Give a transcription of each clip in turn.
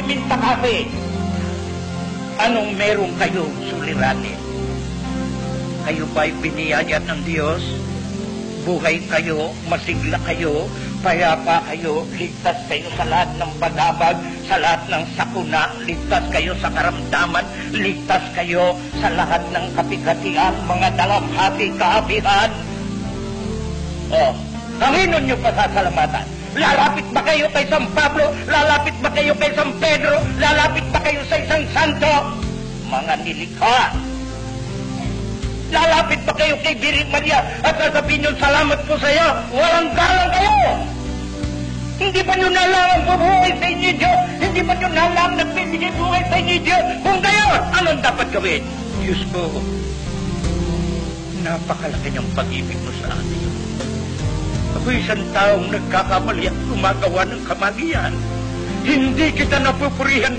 nagmiminta kape. Anong meron kayong suliranin? Kayo ba'y biniyaya ng Diyos? Buhay kayo, masigla kayo, payapa kayo, ligtas kayo sa lahat ng pag-abag, sa lahat ng sakuna, ligtas kayo sa karamdaman, ligtas kayo sa lahat ng kapigatian, mga dalamhati, kaapihan. Oh, Panginoon niyo pasasalamatan. Lalapit ba kayo kay San Pablo? Lalapit ba kayo kay San Pedro? Lalapit ba kayo sa isang santo? Mga nilikha. Lalapit ba kayo kay Birheng Maria at sasabihin nyo, salamat po sa iyo, walang galang kayo? Hindi ba nyo nalang bubuhay sa inyo, Diyos? Hindi ba nyo nalang nagbibigay buhay sa inyo, Diyos? Kung gayon, anong dapat gawin? Diyos ko, napakalaki ng pag-ibig mo sa akin. Ako isang taong nagkakamali at gumagawa ng kamalian. Hindi kita napupurihan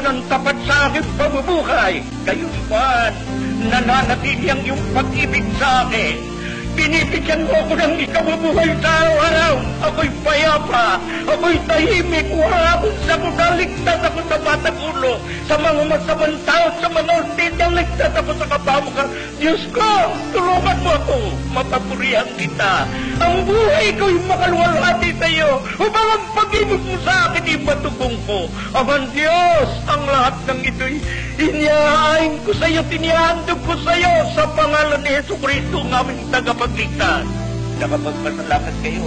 ng tapat sa aking pamumuhay. Gayon man, nananatili ang iyong pag-ibig sa akin. Binibigyan mo ako ng ikabubuhay sa araw-araw. Ako'y payapa. Ako'y tahimik. Wala akong sakuna. Ligtas ako sa batang ulo. Sa mga masamang tao, sa mga ultidang ligtas ako sa kapamukan. Diyos ko, tulungan mo ako. Mapapurihan kita. Ang buhay ko'y makaluwalhati sa iyo. Upang ang pag-ibig mo sa akin ibatubong ko. Aman Diyos, ang lahat ng ito'y inihahain ko sa iyo, tinihandog ko sa iyo sa pangalan ni Jesucristo, ang aming tagapagligtas. Nakapagpasalamat kayo.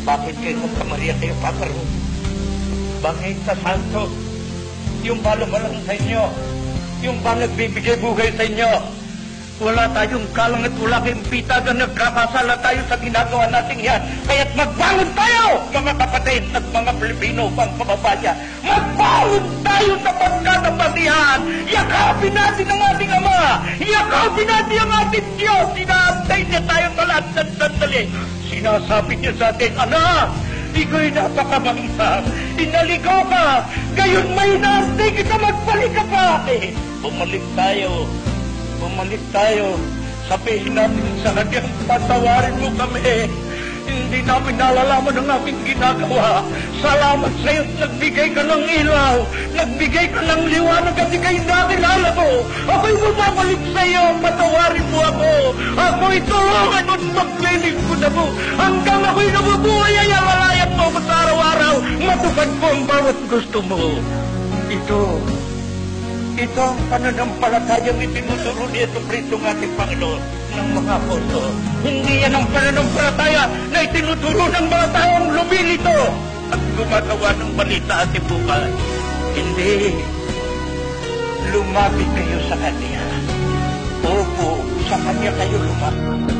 Bakit kayo magkamaria kayo, Paparo? Bakit sa Santo? Yung ba lumalang sa inyo? Yung ba nagbibigay buhay sa inyo? Wala tayong kalang at wala kayong pitagan, nagkakasala tayo sa ginagawa natin yan. Kaya't magbangon tayo, mga kapatid at mga Pilipino, pang kababayan. Magbangon tayo sa pagkakapatihan. Yakapin natin ang ating Ama. Yakapin natin ang ating Diyos. Sinaantay niya tayo sa lahat ng sandali. Sinasabi niya sa atin, anak, iko'y napakabangisa. Inaligaw ka. Gayon may inaantay kita, magbalik ka pa akin. Bumalik tayo. Bumalik tayo. Sabihin natin sa kanyang, patawarin mo kami. Hindi namin nalalaman ang aming ginagawa. Salamat sa iyo, nagbigay ka ng ilaw. Nagbigay ka ng liwanag at ikay nakilala mo. Ako'y bumabalik sa iyo, patawarin mo ako. Ako'y tulungan mo at maglilingkod mo. Hanggang ako'y nabubuhay ay alalayat mo sa araw-araw. Matupad ko ang bawat gusto mo. Ito ang pananampalatayang itinuturo ni Jesucristo ng ating Panginoon ng mga apostol. Hindi yan ang pananampalataya na itinuturo ng mga taong lumilito at gumagawa ng balita at ibukan. Hindi. Lumapit kayo sa Kanya. Opo, sa Kanya kayo lumapit.